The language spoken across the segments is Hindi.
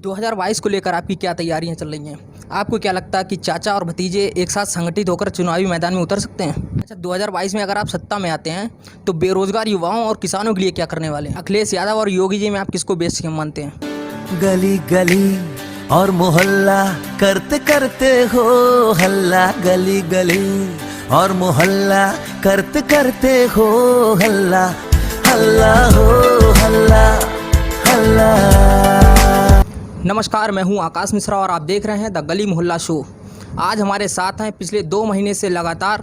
2022 को लेकर आपकी क्या तैयारियां चल रही हैं? आपको क्या लगता है कि चाचा और भतीजे एक साथ संगठित होकर चुनावी मैदान में उतर सकते हैं? अच्छा, 2022 में अगर आप सत्ता में आते हैं तो बेरोजगार युवाओं और किसानों के लिए क्या करने वाले हैं? अखिलेश यादव और योगी जी में आप किसको बेस्ट मानते हैं? गली गली और मोहल्ला करते करते हो हल्ला, गली गली और मोहल्ला करते करते हो हल्ला, हल्ला हो हल्ला हल्ला। नमस्कार, मैं हूं आकाश मिश्रा और आप देख रहे हैं द गली मोहल्ला शो। आज हमारे साथ हैं पिछले 2 महीने से लगातार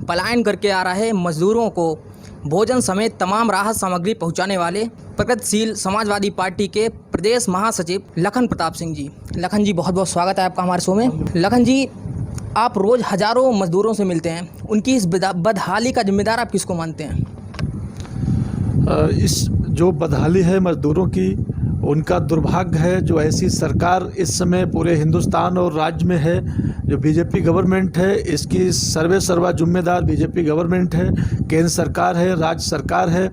पलायन करके आ रहे मजदूरों को भोजन समेत तमाम राहत सामग्री पहुंचाने वाले प्रगतिशील समाजवादी पार्टी के प्रदेश महासचिव लखन प्रताप सिंह जी। लखन जी, बहुत बहुत स्वागत है आपका हमारे शो में। लखन जी, आप रोज़ हज़ारों मजदूरों से मिलते हैं, उनकी इस बदहाली का जिम्मेदार आप किसको मानते हैं? इस जो बदहाली है मजदूरों की, उनका दुर्भाग्य है जो ऐसी सरकार इस समय पूरे हिंदुस्तान और राज्य में है। जो बीजेपी गवर्नमेंट है, इसकी सर्वा जिम्मेदार बीजेपी गवर्नमेंट है, केंद्र सरकार है, राज्य सरकार है।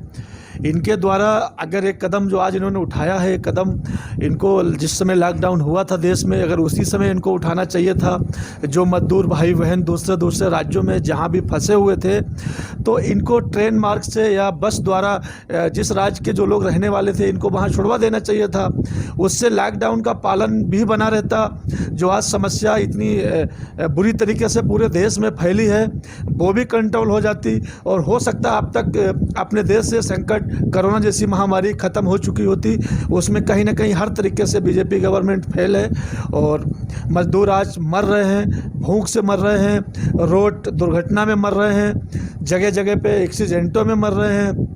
इनके द्वारा अगर एक कदम जो आज इन्होंने उठाया है, कदम इनको जिस समय लॉकडाउन हुआ था देश में, अगर उसी समय इनको उठाना चाहिए था। जो मजदूर भाई बहन दूसरे राज्यों में जहां भी फंसे हुए थे, तो इनको ट्रेन मार्ग से या बस द्वारा जिस राज्य के जो लोग रहने वाले थे, इनको वहां छुड़वा देना चाहिए था। उससे लॉकडाउन का पालन भी बना रहता। जो आज समस्या इतनी बुरी तरीके से पूरे देश में फैली है, वो भी कंट्रोल हो जाती और हो सकता अब तक अपने देश से संकट कोरोना जैसी महामारी ख़त्म हो चुकी होती। उसमें कहीं ना कहीं हर तरीके से बीजेपी गवर्नमेंट फेल है और मजदूर आज मर रहे हैं, भूख से मर रहे हैं, रोड दुर्घटना में मर रहे हैं, जगह जगह पे एक्सीडेंटों में मर रहे हैं।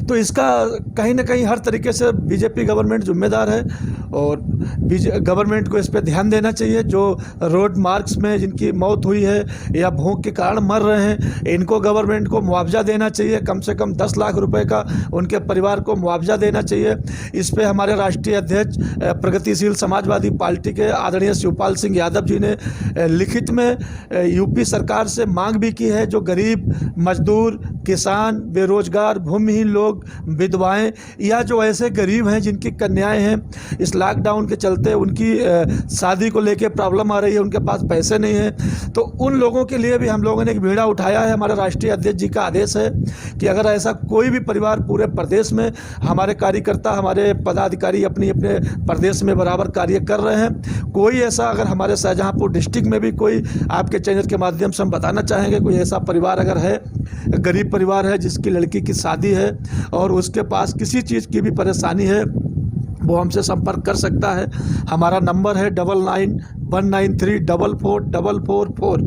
तो इसका कहीं ना कहीं हर तरीके से बीजेपी गवर्नमेंट जिम्मेदार है और गवर्नमेंट को इस पर ध्यान देना चाहिए। जो रोड मार्ग्स में जिनकी मौत हुई है या भूख के कारण मर रहे हैं, इनको गवर्नमेंट को मुआवजा देना चाहिए। कम से कम 10 लाख रुपए का उनके परिवार को मुआवजा देना चाहिए। इस पर हमारे राष्ट्रीय अध्यक्ष प्रगतिशील समाजवादी पार्टी के आदरणीय शिवपाल सिंह यादव जी ने लिखित में यूपी सरकार से मांग भी की है। जो गरीब मजदूर, किसान, बेरोजगार, भूमिहीन लोग, विधवाएं या जो ऐसे गरीब हैं जिनकी कन्याएं हैं, इस लॉकडाउन के चलते उनकी शादी को लेके प्रॉब्लम आ रही है, उनके पास पैसे नहीं हैं, तो उन लोगों के लिए भी हम लोगों ने एक बीड़ा उठाया है। हमारे राष्ट्रीय अध्यक्ष जी का आदेश है कि अगर ऐसा कोई भी परिवार पूरे प्रदेश में, हमारे कार्यकर्ता, हमारे पदाधिकारी अपने प्रदेश में बराबर कार्य कर रहे हैं, कोई ऐसा अगर हमारे शाहजहाँपुर डिस्ट्रिक्ट में भी कोई आपके चैनल के माध्यम से हम बताना चाहेंगे, कोई ऐसा परिवार अगर है, गरीब परिवार है जिसकी लड़की की शादी है और उसके पास किसी चीज़ की भी परेशानी है, वो हमसे संपर्क कर सकता है। हमारा नंबर है 9919344444।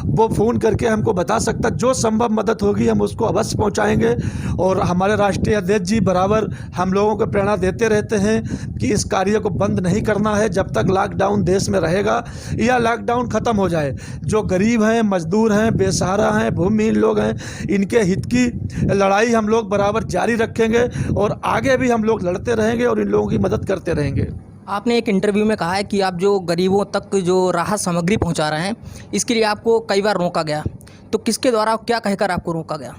वो फ़ोन करके हमको बता सकता, जो संभव मदद होगी हम उसको अवश्य पहुंचाएंगे। और हमारे राष्ट्रीय अध्यक्ष जी बराबर हम लोगों को प्रेरणा देते रहते हैं कि इस कार्य को बंद नहीं करना है जब तक लॉकडाउन देश में रहेगा या लॉकडाउन ख़त्म हो जाए। जो गरीब हैं, मजदूर हैं, बेसहारा हैं, भूमिहीन लोग हैं, इनके हित की लड़ाई हम लोग बराबर जारी रखेंगे और आगे भी हम लोग लड़ते रहेंगे और इन लोगों की मदद करते रहेंगे। आपने एक इंटरव्यू में कहा है कि आप जो गरीबों तक जो राहत सामग्री पहुंचा रहे हैं, इसके लिए आपको कई बार रोका गया, तो किसके द्वारा क्या कहकर आपको रोका गया?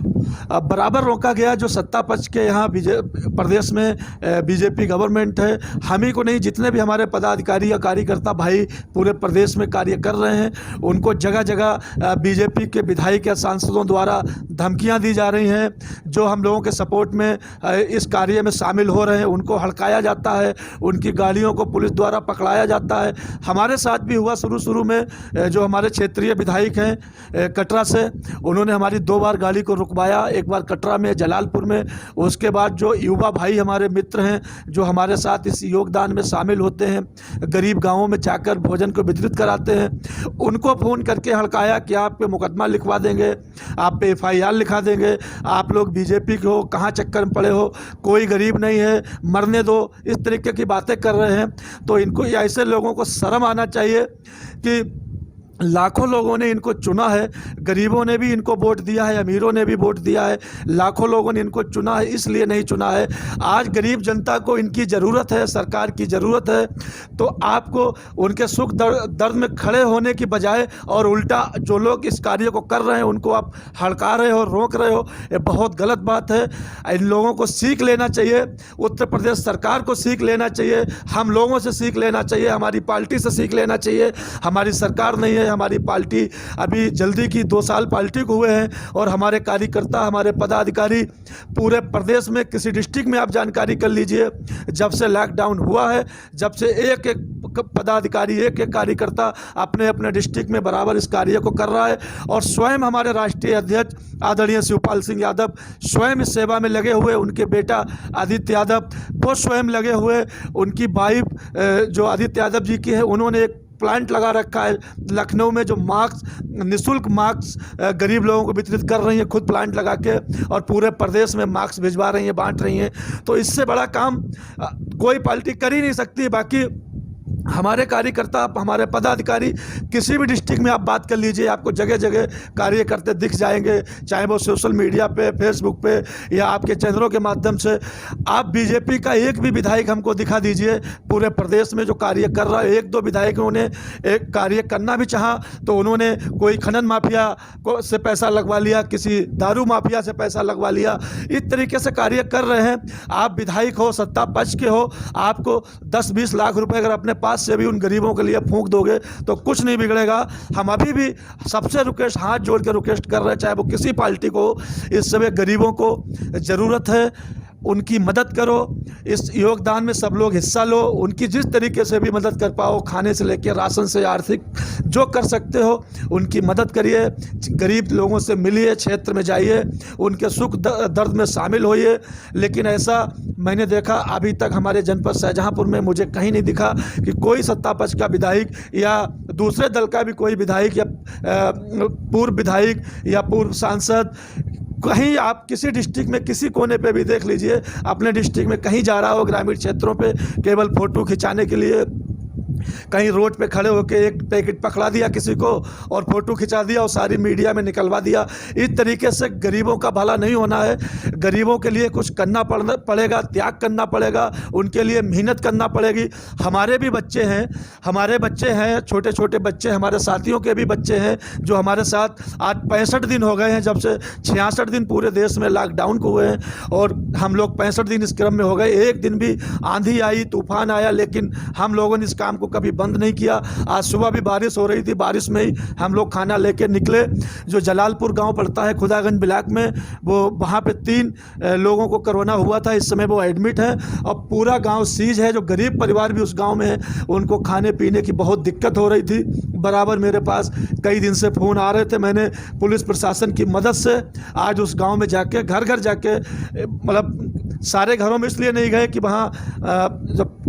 बराबर रोका गया। जो सत्ता पक्ष के यहाँ प्रदेश में बीजेपी गवर्नमेंट है, हम ही को नहीं, जितने भी हमारे पदाधिकारी या कार्यकर्ता भाई पूरे प्रदेश में कार्य कर रहे हैं, उनको जगह जगह बीजेपी के विधायक या सांसदों द्वारा धमकियां दी जा रही हैं। जो हम लोगों के सपोर्ट में इस कार्य में शामिल हो रहे हैं, उनको हड़काया जाता है, उनकी गाड़ियों को पुलिस द्वारा पकड़ाया जाता है। हमारे साथ भी हुआ शुरू में। जो हमारे क्षेत्रीय विधायक हैं कटरा से, उन्होंने हमारी 2 बार गाड़ी को रुकवाया, एक बार कटरा में, जलालपुर में। उसके बाद जो युवा भाई हमारे मित्र हैं, जो हमारे साथ इस योगदान में शामिल होते हैं, गरीब गांवों में जाकर भोजन को वितरित कराते हैं, उनको फ़ोन करके हड़काया कि आप पे मुकदमा लिखवा देंगे, आप पे FIR लिखा देंगे, आप लोग बीजेपी के हो, कहाँ चक्कर में पड़े हो, कोई गरीब नहीं है, मरने दो, इस तरीके की बातें कर रहे हैं। तो इनको ऐसे लोगों को शर्म आना चाहिए कि लाखों लोगों ने इनको चुना है, गरीबों ने भी इनको वोट दिया है, अमीरों ने भी वोट दिया है, लाखों लोगों ने इनको चुना है, इसलिए नहीं चुना है। आज गरीब जनता को इनकी ज़रूरत है, सरकार की ज़रूरत है। तो आपको उनके सुख दर्द में खड़े होने की बजाय और उल्टा जो लोग इस कार्य को कर रहे हैं उनको आप हड़का रहे हो, रोक रहे हो, ये बहुत गलत बात है। इन लोगों को सीख लेना चाहिए, उत्तर प्रदेश सरकार को सीख लेना चाहिए, हम लोगों से सीख लेना चाहिए, हमारी पार्टी से सीख लेना चाहिए। हमारी सरकार नहीं है, हमारी पार्टी अभी जल्दी की 2 साल पार्टी को हुए हैं और हमारे कार्यकर्ता, हमारे पदाधिकारी पूरे प्रदेश में किसी डिस्ट्रिक्ट में आप जानकारी कर लीजिए, जब से लॉकडाउन हुआ है, जब से एक एक पदाधिकारी, एक एक कार्यकर्ता अपने अपने डिस्ट्रिक्ट में बराबर इस कार्य को कर रहा है। और स्वयं हमारे राष्ट्रीय अध्यक्ष आदरणीय शिवपाल सिंह यादव स्वयं इस सेवा में लगे हुए, उनके बेटा आदित्य यादव वो स्वयं लगे हुए, उनकी वाइफ जो आदित्य यादव जी की है उन्होंने एक प्लांट लगा रखा है लखनऊ में, जो मास्क, निःशुल्क मास्क गरीब लोगों को वितरित कर रही हैं खुद प्लांट लगा के, और पूरे प्रदेश में मास्क भिजवा रही हैं, बांट रही हैं। तो इससे बड़ा काम कोई पार्टी कर ही नहीं सकती। बाकी हमारे कार्यकर्ता, हमारे पदाधिकारी किसी भी डिस्ट्रिक्ट में आप बात कर लीजिए, आपको जगह जगह कार्य करते दिख जाएंगे, चाहे वो सोशल मीडिया पे, फेसबुक पे या आपके चैनलों के माध्यम से। आप बीजेपी का एक भी विधायक हमको दिखा दीजिए पूरे प्रदेश में जो कार्य कर रहा है। 1-2 विधायकों ने एक कार्य करना भी चाहा तो उन्होंने कोई खनन माफिया को से पैसा लगवा लिया, किसी दारू माफिया से पैसा लगवा लिया, इस तरीके से कार्य कर रहे हैं। आप विधायक हो, सत्ता पक्ष के हो, आपको 10-20 लाख रुपए अगर अपने पास से भी उन गरीबों के लिए फूंक दोगे तो कुछ नहीं बिगड़ेगा। हम अभी भी सबसे रिक्वेस्ट, हाथ जोड़ के रिक्वेस्ट कर रहे हैं, चाहे वो किसी पार्टी को, इस समय गरीबों को ज़रूरत है, उनकी मदद करो। इस योगदान में सब लोग हिस्सा लो, उनकी जिस तरीके से भी मदद कर पाओ, खाने से लेकर राशन से आर्थिक जो कर सकते हो उनकी मदद करिए। गरीब लोगों से मिलिए, क्षेत्र में जाइए, उनके सुख दर्द में शामिल होइए। लेकिन ऐसा मैंने देखा अभी तक हमारे जनपद शाहजहाँपुर में मुझे कहीं नहीं दिखा कि कोई सत्ता पक्ष का विधायक या दूसरे दल का भी कोई विधायक या पूर्व विधायक या पूर्व सांसद, कहीं आप किसी डिस्ट्रिक्ट में किसी कोने पे भी देख लीजिए, अपने डिस्ट्रिक्ट में कहीं जा रहा हो ग्रामीण क्षेत्रों पे केवल फ़ोटो खिंचाने के लिए, कहीं रोड पे खड़े होकर एक पैकेट पकड़ा दिया किसी को और फ़ोटो खिंचा दिया और सारी मीडिया में निकलवा दिया। इस तरीके से गरीबों का भला नहीं होना है। गरीबों के लिए कुछ करना पड़ेगा, त्याग करना पड़ेगा, उनके लिए मेहनत करना पड़ेगी। हमारे भी बच्चे हैं, हमारे बच्चे हैं, छोटे छोटे बच्चे, हमारे साथियों के भी बच्चे हैं जो हमारे साथ आज 65 दिन हो गए हैं, जब से 66 दिन पूरे देश में लॉकडाउन को हुए हैं और हम लोग 65 दिन इस क्रम में हो गए। एक दिन भी आंधी आई, तूफान आया, लेकिन हम लोगों ने इस काम को कभी बंद नहीं किया। आज सुबह भी बारिश हो रही थी, बारिश में ही हम लोग खाना लेके निकले। जो जलालपुर गांव पड़ता है खुदागंज ब्लॉक में, वो वहाँ पे 3 लोगों को कोरोना हुआ था, इस समय वो एडमिट है और पूरा गांव सीज है। जो गरीब परिवार भी उस गांव में है उनको खाने पीने की बहुत दिक्कत हो रही थी। बराबर मेरे पास कई दिन से फ़ोन आ रहे थे, मैंने पुलिस प्रशासन की मदद से आज उस गाँव में जाके घर घर जाके, मतलब सारे घरों में इसलिए नहीं गए कि वहाँ जब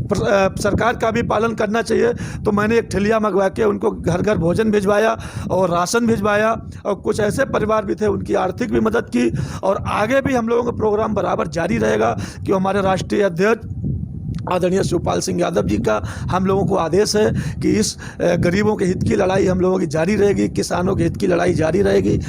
सरकार का भी पालन करना चाहिए, तो मैंने एक ठेलिया मंगवा के उनको घर घर भोजन भिजवाया और राशन भिजवाया और कुछ ऐसे परिवार भी थे उनकी आर्थिक भी मदद की। और आगे भी हम लोगों का प्रोग्राम बराबर जारी रहेगा कि हमारे राष्ट्रीय अध्यक्ष आदरणीय शिवपाल सिंह यादव जी का हम लोगों को आदेश है कि इस गरीबों के हित की लड़ाई हम लोगों की जारी रहेगी, किसानों के हित की लड़ाई जारी रहेगी।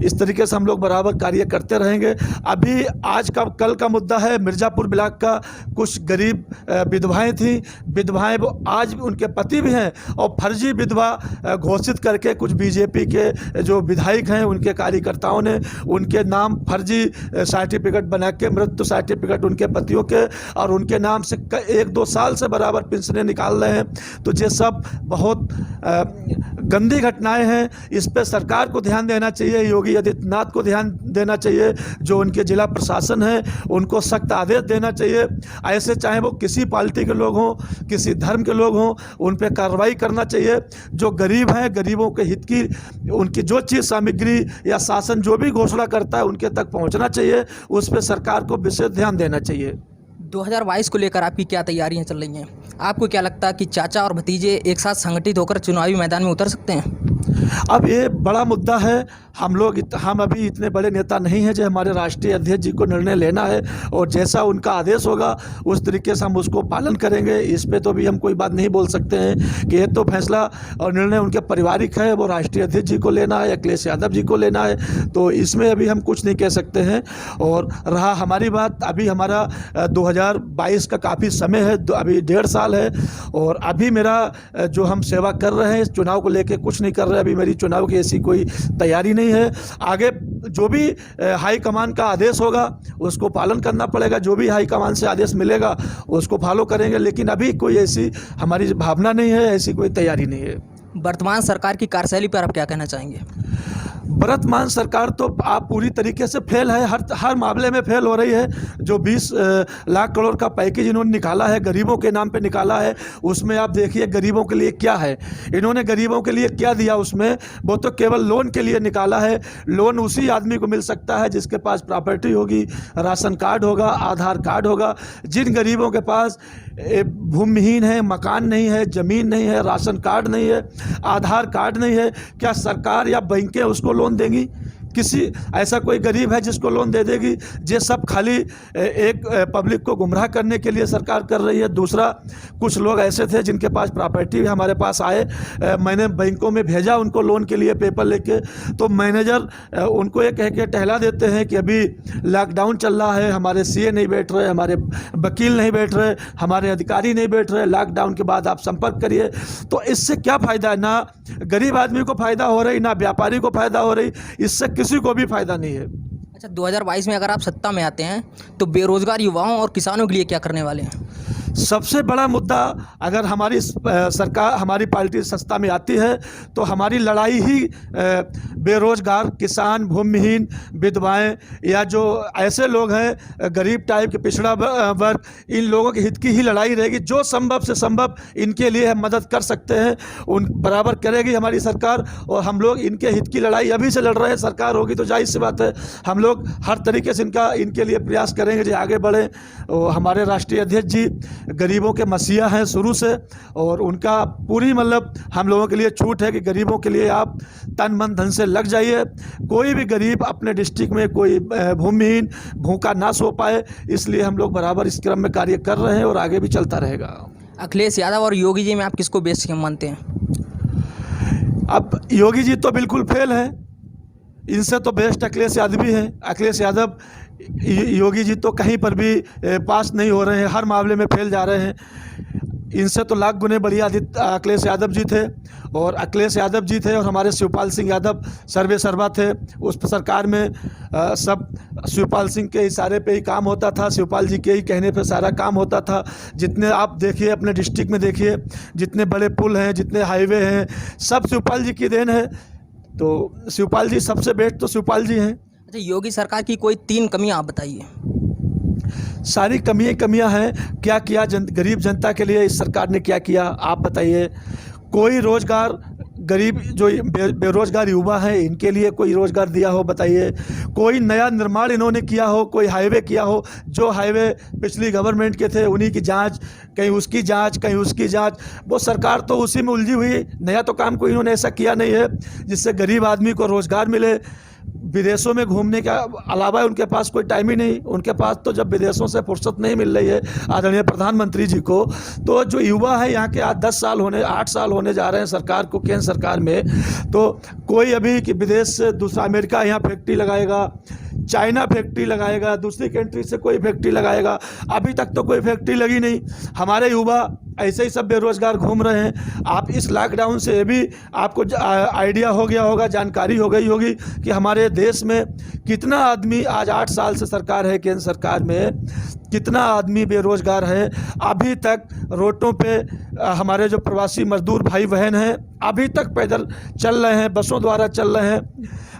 इस तरीके से हम लोग बराबर कार्य करते रहेंगे। अभी आज का कल का मुद्दा है मिर्ज़ापुर ब्लॉक का, कुछ गरीब विधवाएं थीं, विधवाएं वो आज उनके पति भी हैं और फर्जी विधवा घोषित करके कुछ बीजेपी के जो विधायक हैं उनके कार्यकर्ताओं ने उनके नाम फर्जी सर्टिफिकेट बना के, मृत्यु सर्टिफिकेट उनके पतियों के और उनके नाम से 1-2 साल से बराबर पेंशनें निकाल रहे हैं। तो ये सब बहुत गंदी घटनाएं हैं। इस पे सरकार को ध्यान देना चाहिए, योगी आदित्यनाथ को ध्यान देना चाहिए, जो उनके जिला प्रशासन है उनको सख्त आदेश देना चाहिए। ऐसे चाहे वो किसी पार्टी के लोग हों, किसी धर्म के लोग हों, उन पे कार्रवाई करना चाहिए। जो गरीब हैं, गरीबों के हित की उनकी जो चीज़ सामग्री या शासन जो भी घोषणा करता है उनके तक पहुँचना चाहिए, उस पर सरकार को विशेष ध्यान देना चाहिए। 2022 को लेकर आपकी क्या तैयारियां चल रही हैं? आपको क्या लगता है कि चाचा और भतीजे एक साथ संगठित होकर चुनावी मैदान में उतर सकते हैं? अब ये बड़ा मुद्दा है। हम अभी इतने बड़े नेता नहीं हैं जो हमारे राष्ट्रीय अध्यक्ष जी को निर्णय लेना है, और जैसा उनका आदेश होगा उस तरीके से हम उसको पालन करेंगे। इस पे तो भी हम कोई बात नहीं बोल सकते हैं कि ये तो फैसला और निर्णय उनके पारिवारिक है, वो राष्ट्रीय अध्यक्ष जी को लेना है, अखिलेश यादव जी को लेना है, तो इसमें अभी हम कुछ नहीं कह सकते हैं। और रहा हमारी बात, अभी हमारा 2022 का काफ़ी समय है, अभी 1.5 साल है, और अभी मेरा जो हम सेवा कर रहे हैं इस चुनाव को लेकर कुछ नहीं कर रहे हैं। अभी मेरी चुनाव की ऐसी कोई तैयारी नहीं है। आगे जो भी हाई कमान का आदेश होगा उसको पालन करना पड़ेगा, जो भी हाई कमान से आदेश मिलेगा उसको फॉलो करेंगे, लेकिन अभी कोई ऐसी हमारी भावना नहीं है, ऐसी कोई तैयारी नहीं है। वर्तमान सरकार की कार्यशैली पर आप क्या कहना चाहेंगे? वर्तमान सरकार तो आप पूरी तरीके से फेल है, हर मामले में फेल हो रही है। जो 20 लाख करोड़ का पैकेज इन्होंने निकाला है, गरीबों के नाम पे निकाला है, उसमें आप देखिए गरीबों के लिए क्या है, इन्होंने गरीबों के लिए क्या दिया उसमें। वो तो केवल लोन के लिए निकाला है। लोन उसी आदमी को मिल सकता है जिसके पास प्रॉपर्टी होगी, राशन कार्ड होगा, आधार कार्ड होगा। जिन गरीबों के पास भूमिहीन है, मकान नहीं है, ज़मीन नहीं है, राशन कार्ड नहीं है, आधार कार्ड नहीं है, क्या सरकार या बैंकें उसको लोन देंगी? किसी ऐसा कोई गरीब है जिसको लोन दे देगी? ये सब खाली एक पब्लिक को गुमराह करने के लिए सरकार कर रही है। दूसरा, कुछ लोग ऐसे थे जिनके पास प्रॉपर्टी भी हमारे पास आए, मैंने बैंकों में भेजा उनको लोन के लिए पेपर लेके, तो मैनेजर उनको ये कह के टहला देते हैं कि अभी लॉकडाउन चल रहा है, हमारे सीए नहीं बैठ रहे, हमारे वकील नहीं बैठ रहे, हमारे अधिकारी नहीं बैठ रहे, लॉकडाउन के बाद आप संपर्क करिए। तो इससे क्या फ़ायदा है? ना गरीब आदमी को फ़ायदा हो रही, ना व्यापारी को फ़ायदा हो रही, इससे किसी को भी फ़ायदा नहीं है। अच्छा, 2022 में अगर आप सत्ता में आते हैं तो बेरोजगार युवाओं और किसानों के लिए क्या करने वाले हैं? सबसे बड़ा मुद्दा, अगर हमारी सरकार, हमारी पार्टी सत्ता में आती है तो हमारी लड़ाई ही बेरोजगार, किसान, भूमिहीन, विधवाएं या जो ऐसे लोग हैं गरीब टाइप के, पिछड़ा वर्ग, इन लोगों के हित की ही लड़ाई रहेगी। जो संभव से संभव इनके लिए हम मदद कर सकते हैं उन बराबर करेगी हमारी सरकार, और हम लोग इनके हित की लड़ाई अभी से लड़ रहे हैं। सरकार होगी तो जाहिर सी बात है हम लोग हर तरीके से इनके लिए प्रयास करेंगे जो आगे बढ़ें। और हमारे राष्ट्रीय अध्यक्ष जी गरीबों के मसीहा हैं शुरू से, और उनका पूरी मतलब हम लोगों के लिए छूट है कि गरीबों के लिए आप तन मन धन से लग जाइए। कोई भी गरीब अपने डिस्ट्रिक्ट में कोई भूमिहीन भूखा ना सो पाए, इसलिए हम लोग बराबर इस क्रम में कार्य कर रहे हैं और आगे भी चलता रहेगा। अखिलेश यादव और योगी जी में आप किसको बेस्ट मानते हैं? अब योगी जी तो बिल्कुल फेल है, इनसे तो बेस्ट अखिलेश यादव ही हैं। अखिलेश यादव, योगी जी तो कहीं पर भी पास नहीं हो रहे हैं, हर मामले में फेल जा रहे हैं। इनसे तो लाख गुने बढ़िया अखिलेश यादव जी थे, और अखिलेश यादव जी थे और हमारे शिवपाल सिंह यादव सर्वे सर्वा थे। उस सरकार में सब शिवपाल सिंह के इशारे पे ही काम होता था, शिवपाल जी के ही कहने पे सारा काम होता था। जितने आप देखिए अपने डिस्ट्रिक्ट में देखिए, जितने बड़े पुल हैं, जितने हाईवे हैं, सब शिवपाल जी की देन है। तो शिवपाल जी सबसे बेस्ट तो शिवपाल जी हैं। अच्छा, योगी सरकार की कोई 3 कमियां आप बताइए। सारी कमियां हैं। क्या किया गरीब जनता के लिए इस सरकार ने, क्या किया आप बताइए? कोई रोज़गार, गरीब जो बेरोज़गार युवा हैं इनके लिए कोई रोज़गार दिया हो बताइए? कोई नया निर्माण इन्होंने किया हो, कोई हाईवे किया हो? जो हाईवे पिछली गवर्नमेंट के थे उन्हीं की जांच, कहीं उसकी जांच, कहीं उसकी जांच, वो सरकार तो उसी में उलझी हुई। नया तो काम कोई इन्होंने ऐसा किया नहीं है जिससे गरीब आदमी को रोज़गार मिले। विदेशों में घूमने के अलावा उनके पास कोई टाइम ही नहीं। उनके पास तो जब विदेशों से फुर्सत नहीं मिल रही है आदरणीय प्रधानमंत्री जी को, तो जो युवा है यहाँ के आज 8 साल होने जा रहे हैं सरकार को, केंद्र सरकार में, तो कोई अभी कि विदेश से दूसरा अमेरिका यहाँ फैक्ट्री लगाएगा, चाइना फैक्ट्री लगाएगा, दूसरी कंट्री से कोई फैक्ट्री लगाएगा, अभी तक तो कोई फैक्ट्री लगी नहीं। हमारे युवा ऐसे ही सब बेरोज़गार घूम रहे हैं। आप इस लॉकडाउन से ये भी आपको आइडिया हो गया होगा, जानकारी हो गई होगी कि हमारे देश में कितना आदमी, आज 8 साल से सरकार है केंद्र सरकार में, कितना आदमी बेरोज़गार है। अभी तक रोडों पे हमारे जो प्रवासी मजदूर भाई बहन हैं अभी तक पैदल चल रहे हैं, बसों द्वारा चल रहे हैं।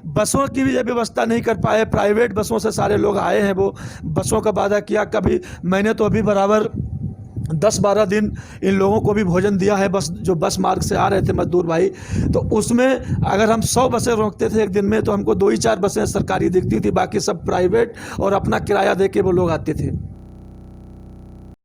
बसों की भी व्यवस्था नहीं कर पाए, प्राइवेट बसों से सारे लोग आए हैं, वो बसों का वादा किया। कभी मैंने तो अभी बराबर 10-12 दिन इन लोगों को भी भोजन दिया है, बस जो बस मार्ग से आ रहे थे मजदूर भाई, तो उसमें अगर हम 100 बसें रोकते थे एक दिन में तो हमको 2 ही 4 बसें सरकारी दिखती थी, बाकी सब प्राइवेट और अपना किराया दे के वो लोग आते थे।